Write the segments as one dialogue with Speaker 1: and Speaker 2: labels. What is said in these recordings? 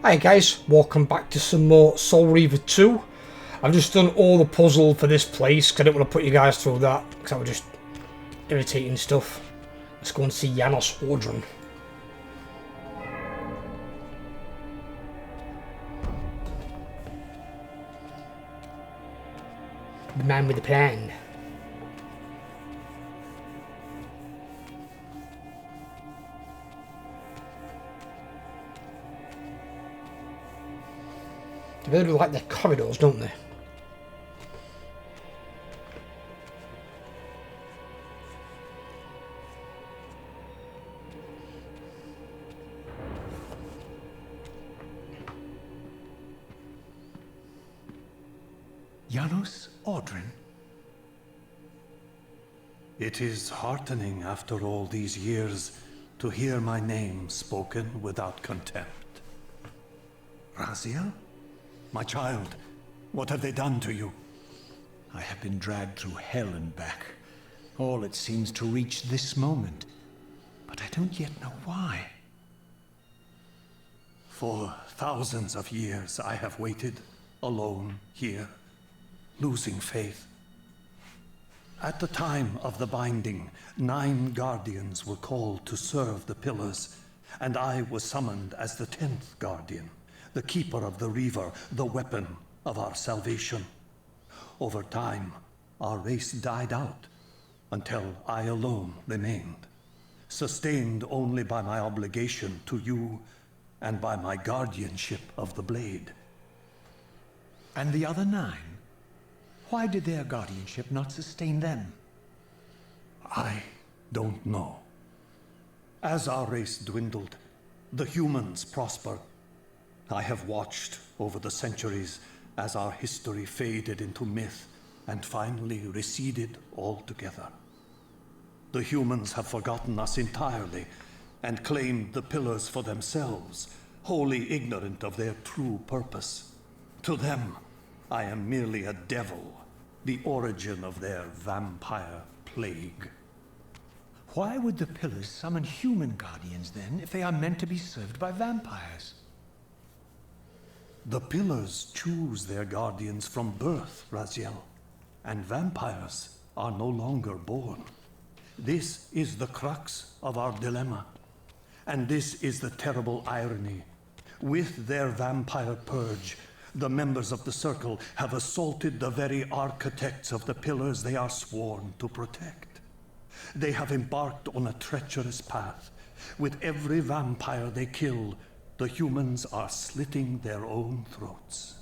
Speaker 1: Hi guys, welcome back to some more Soul Reaver 2. I've just done all the puzzle for this place because I didn't want to put you guys through that because that was just irritating stuff. Let's go and see Janos Ordron. The man with the plan. They really like their corridors, don't they?
Speaker 2: Janos Ordron?
Speaker 3: It is heartening after all these years to hear my name spoken without contempt. Raziel? My child, what have they done to you?
Speaker 2: I have been dragged through hell and back. All it seems to reach this moment. But I don't yet know why.
Speaker 3: For thousands of years I have waited, alone here, losing faith. At the time of the binding, 9 guardians were called to serve the pillars, and I was summoned as the 10th guardian, the keeper of the Reaver, the weapon of our salvation. Over time, our race died out, until I alone remained, sustained only by my obligation to you and by my guardianship of the blade.
Speaker 2: And the other 9? Why did their guardianship not sustain them?
Speaker 3: I don't know. As our race dwindled, the humans prospered. I have watched over the centuries as our history faded into myth and finally receded altogether. The humans have forgotten us entirely and claimed the pillars for themselves, wholly ignorant of their true purpose. To them, I am merely a devil, the origin of their vampire plague.
Speaker 2: Why would the pillars summon human guardians then, if they are meant to be served by vampires?
Speaker 3: The pillars choose their guardians from birth, Raziel, and vampires are no longer born. This is the crux of our dilemma, and this is the terrible irony. With their vampire purge, the members of the Circle have assaulted the very architects of the pillars they are sworn to protect. They have embarked on a treacherous path. With every vampire they kill, the humans are slitting their own throats.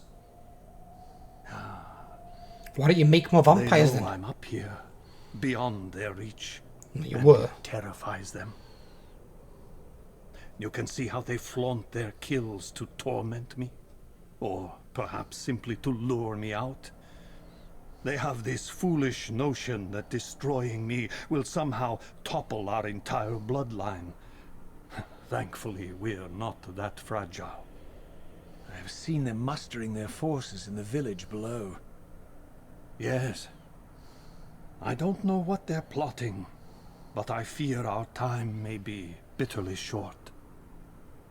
Speaker 1: Why don't you make more vampires
Speaker 3: they know
Speaker 1: then?
Speaker 3: I'm up here, beyond their reach.
Speaker 1: You
Speaker 3: and
Speaker 1: were.
Speaker 3: it terrifies them. You can see how they flaunt their kills to torment me, or perhaps simply to lure me out. They have this foolish notion that destroying me will somehow topple our entire bloodline. Thankfully, we're not that fragile.
Speaker 2: I have seen them mustering their forces in the village below.
Speaker 3: Yes. I don't know what they're plotting, but I fear our time may be bitterly short.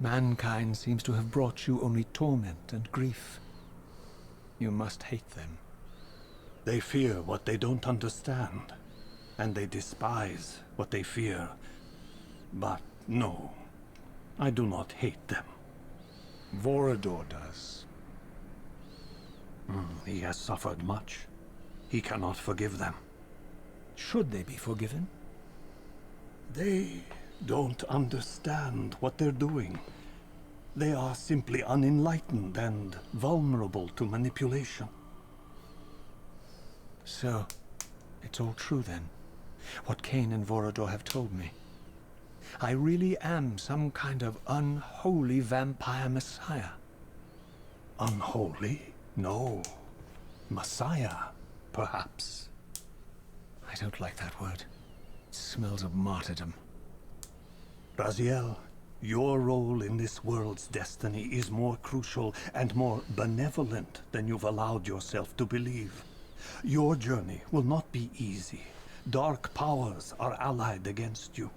Speaker 2: Mankind seems to have brought you only torment and grief. You must hate them.
Speaker 3: They fear what they don't understand, and they despise what they fear. But no, I do not hate them.
Speaker 2: Vorador does.
Speaker 3: He has suffered much. He cannot forgive them.
Speaker 2: Should they be forgiven?
Speaker 3: They don't understand what they're doing. They are simply unenlightened and vulnerable to manipulation.
Speaker 2: So, it's all true then. What Kain and Vorador have told me. I really am some kind of unholy vampire messiah.
Speaker 3: Unholy? No. Messiah, perhaps.
Speaker 2: I don't like that word. It smells of martyrdom.
Speaker 3: Raziel, your role in this world's destiny is more crucial and more benevolent than you've allowed yourself to believe. Your journey will not be easy. Dark powers are allied against you.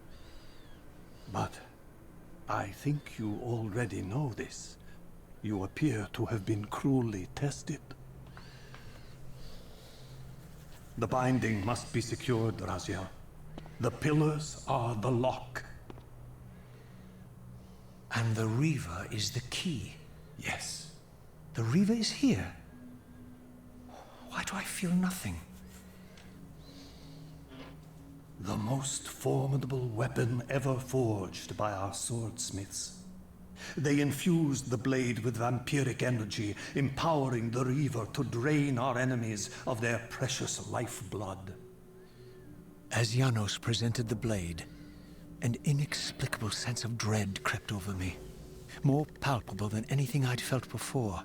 Speaker 3: But I think you already know this. You appear to have been cruelly tested. The binding must be secured, Raziel. The pillars are the lock.
Speaker 2: And the Reaver is the key.
Speaker 3: Yes.
Speaker 2: The Reaver is here. Why do I feel nothing?
Speaker 3: The most formidable weapon ever forged by our swordsmiths. They infused the blade with vampiric energy, empowering the Reaver to drain our enemies of their precious lifeblood.
Speaker 2: As Janos presented the blade, an inexplicable sense of dread crept over me, more palpable than anything I'd felt before.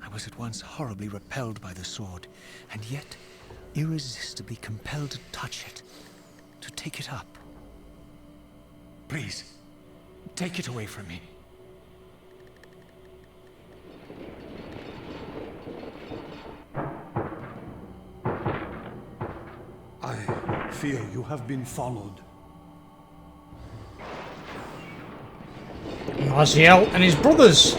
Speaker 2: I was at once horribly repelled by the sword, and yet irresistibly compelled to touch it, to take it up. Please, take it away from me.
Speaker 3: I fear you have been followed.
Speaker 1: Raziel and his brothers.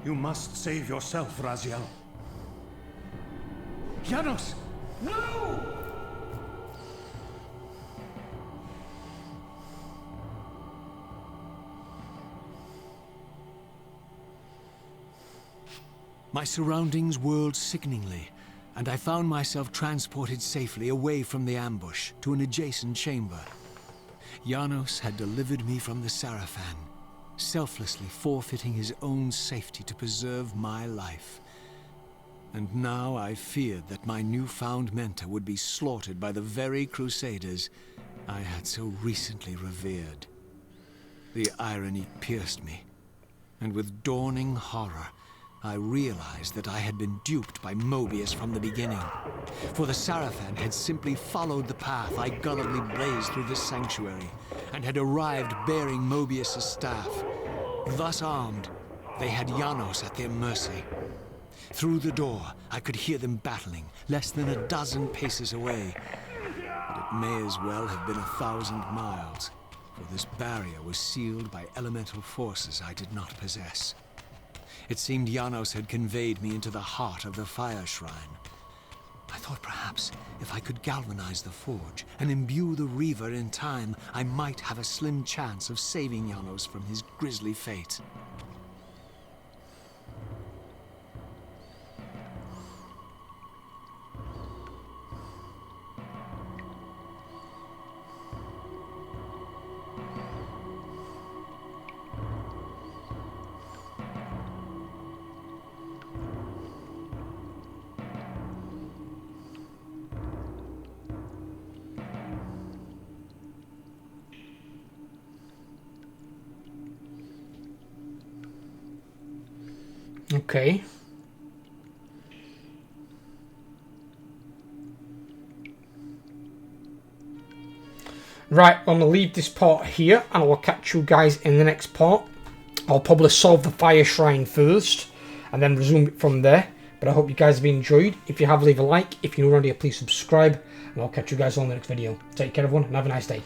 Speaker 3: You must save yourself, Raziel.
Speaker 2: Janos! No! My surroundings whirled sickeningly, and I found myself transported safely away from the ambush to an adjacent chamber. Janos had delivered me from the Sarafan, selflessly forfeiting his own safety to preserve my life. And now I feared that my newfound mentor would be slaughtered by the very crusaders I had so recently revered. The irony pierced me, and with dawning horror, I realized that I had been duped by Mobius from the beginning. For the Sarafan had simply followed the path I gullibly blazed through this sanctuary, and had arrived bearing Mobius's staff. Thus armed, they had Janos at their mercy. Through the door, I could hear them battling, less than a dozen paces away. But it may as well have been 1,000 miles, for this barrier was sealed by elemental forces I did not possess. It seemed Janos had conveyed me into the heart of the fire shrine. I thought perhaps if I could galvanize the forge and imbue the Reaver in time, I might have a slim chance of saving Janos from his grisly fate.
Speaker 1: Okay. Right, I'm going to leave this part here, and I will catch you guys in the next part. I'll probably solve the fire shrine first, and then resume it from there. But I hope you guys have enjoyed. If you have, leave a like. If you're new around here, please subscribe, and I'll catch you guys on the next video. Take care, everyone, and have a nice day.